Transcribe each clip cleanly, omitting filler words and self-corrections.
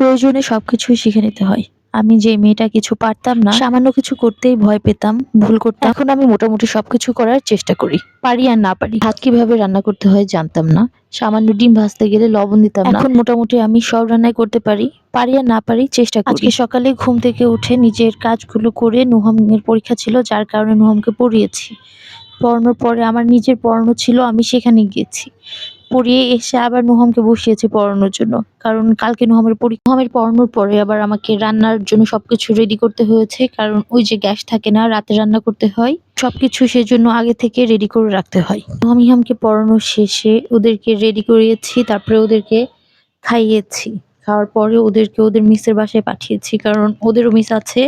প্রয়োজনে সবকিছুই শিখে নিতে হয়। আমি যে মেয়েটা কিছু পারতাম না, সামান্য কিছু করতেই ভয় পেতাম, ভুল করতাম, এখন আমি মোটামুটি সবকিছু করার চেষ্টা করি। পারি আর না পারি, ভাত কিভাবে রান্না করতে হয় জানতাম না, সামান্য ডিম ভাজতে গেলে লবণ দিতাম না, এখন মোটামুটি আমি সব রান্নাই করতে পারি। পারি আর না পারি চেষ্টা করি। আজকে সকালে ঘুম থেকে উঠে নিজের কাজগুলো করে নুহামের পরীক্ষা ছিল, যার কারণে নুহামকে পড়িয়েছি। পড়ানোর পরে আমার নিজের পড়ানো ছিল, আমি সেখানে গিয়েছি। পড়িয়ে এসে আবার নুহামকে বসিয়েছি পড়ানোর জন্য, কারণ কালকে নুহামের পড়ানোর পরে আবার আমাকে রান্নার জন্য সবকিছু রেডি করতে হয়েছে, কারণ ওই যে গ্যাস থাকে না, রাতে রান্না করতে হয়, সবকিছু সেজন্য আগে থেকে রেডি করে রাখতে হয়। নুহামকে পড়ানো শেষে ওদেরকে রেডি করিয়েছি, তারপরে ওদেরকে খাইয়েছি। খাওয়ার পরে ওদেরকে ওদের মিসের বাসায় পাঠিয়েছি, কারণ ওদেরও মিস আছে,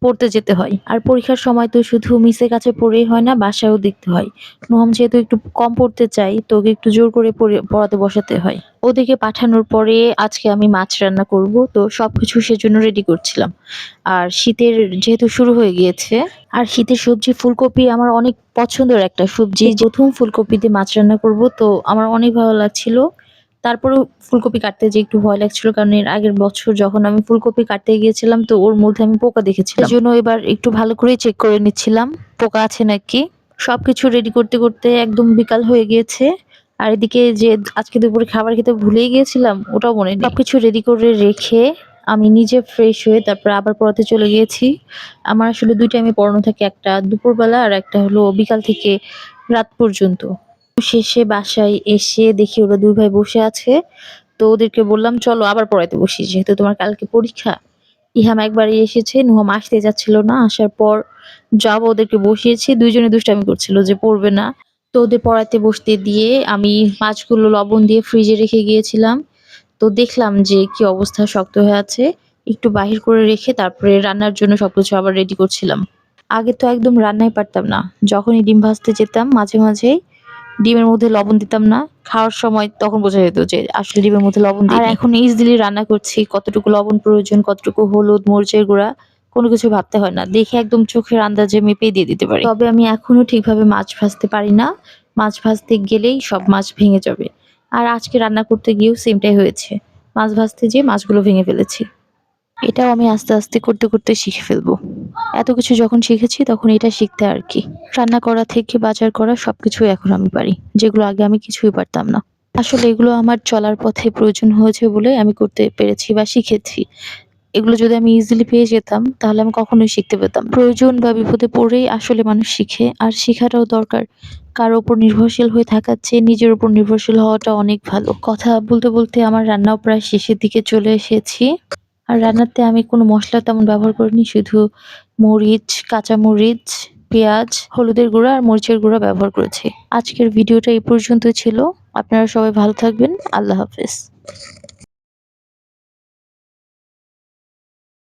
পড়তে যেতে হয়। আর পরীক্ষার সময় তো শুধু মিসের কাছে পড়েই হয় না, বাসায়ও দেখতে হয়। নুহাম যেহেতু একটু কম পড়তে চাই, তো ওকে একটু জোর করে পড়াতে বসাতে হয়। ওদেরকে পাঠানোর পরে আজকে আমি মাছ রান্না করব, তো সবকিছু সেজন্য রেডি করছিলাম। আর শীতের যেহেতু শুরু হয়ে গিয়েছে, আর শীতের সবজি ফুলকপি আমার অনেক পছন্দের একটা সবজি। প্রথম ফুলকপি দিয়ে মাছ রান্না করব, তো আমার অনেক ভালো লাগছিল। তারপরেও ফুলকপি কাটতে যে একটু ভয় লাগছিল, কারণ এর আগের বছর যখন আমি ফুলকপি কাটতে গিয়েছিলাম, তো ওর মধ্যে আমি পোকা দেখেছিলাম, সেজন্য এবার একটু ভালো করে চেক করে নিচ্ছিলাম পোকা আছে নাকি। সবকিছু রেডি করতে করতে একদম বিকাল হয়ে গিয়েছে। আর এদিকে যে আজকে দুপুরে খাবার খেতে ভুলেই গিয়েছিলাম, ওটাও মনে নেই। সবকিছু রেডি করে রেখে আমি নিজে ফ্রেশ হয়ে তারপর আবার পড়াতে চলে গিয়েছি। আমার আসলে দুই টাইমে পড়ানো থাকে, একটা দুপুরবেলা আর একটা হলো বিকাল থেকে রাত পর্যন্ত। শেষে বাসায় এসে দেখি ওরা দুই ভাই বসে আছে, তো ওদেরকে বললাম চলো আবার পড়াইতে বসি, যেহেতু তোমার কালকে পরীক্ষা। ইহাম একবারই এসেছে, নুহাম আসতে যাচ্ছিল না, আসার পর ওদেরকে বসিয়েছি, দুইজনে দুষ্টামি করছিল যে পড়বে না। তো ওদের পড়াতে বসতে দিয়ে আমি মাছগুলো লবণ দিয়ে ফ্রিজে রেখে গিয়েছিলাম। তো দেখলাম যে কি অবস্থা, শক্ত হয়ে আছে, একটু বাহির করে রেখে তারপরে রান্নার জন্য সবকিছু আবার রেডি করছিলাম। আগে তো একদম রান্নাই পারতাম না, যখনই ডিম ভাজতে যেতাম মাঝে মাঝেই ডিমের মধ্যে লবণ দিতাম না, খাওয়ার সময় তখন বোঝা যেত যে আসলে ডিমের মধ্যে লবণ দিই। আর এখন ইজিলি রান্না করছি, কতটুকু লবণ প্রয়োজন, কতটুকু হলুদ মরিচের গুঁড়া, কোনো কিছু ভাবতে হয় না, দেখে একদম চোখের আন্দাজে মেপে দিয়ে দিতে পারি। তবে আমি এখনো ঠিকভাবে মাছ ভাজতে পারি না, মাছ ভাজতে গেলেই সব মাছ ভেঙে যাবে। আর আজকে রান্না করতে গিয়েও সেমটাই হয়েছে, মাছ ভাজতে যেয়ে মাছগুলো ভেঙে ফেলেছি। এটাও আমি আস্তে আস্তে করতে করতে শিখে ফেলবো। এত কিছু যখন শিখেছি তখন এটা শিখতে আর কি। রান্না করা থেকে বাজার করা সবকিছুই এখন আমি পারি, যেগুলো আগে আমি কিছুই পারতাম না। আসলে এগুলো আমার চলার পথে প্রয়োজন হয়েছে বলে আমি করতে পেরেছি বা শিখেছি। এগুলো যদি আমি ইজিলি পেয়ে যেতাম তাহলে আমি কখনোই শিখতে পেতাম না। প্রয়োজন বা বিপদে পড়েই আসলে মানুষ শিখে, আর শেখাটাও দরকার। কারো উপর নির্ভরশীল হয়ে থাকার চেয়ে নিজের উপর নির্ভরশীল হওয়াটা অনেক ভালো। কথা বলতে বলতে আমার রান্নাও প্রায় শেষের দিকে চলে এসেছি। আর রান্নাতে আমি কোনো মশলা তেমন ব্যবহার করিনি, শুধু মরিচ, কাঁচামরিচ, পেঁয়াজ, হলুদের গুঁড়া আর মরিচের গুঁড়া ব্যবহার করেছি। আজকের ভিডিওটা এই পর্যন্তই ছিল। আপনারা সবাই ভালো থাকবেন। আল্লাহ হাফেজ।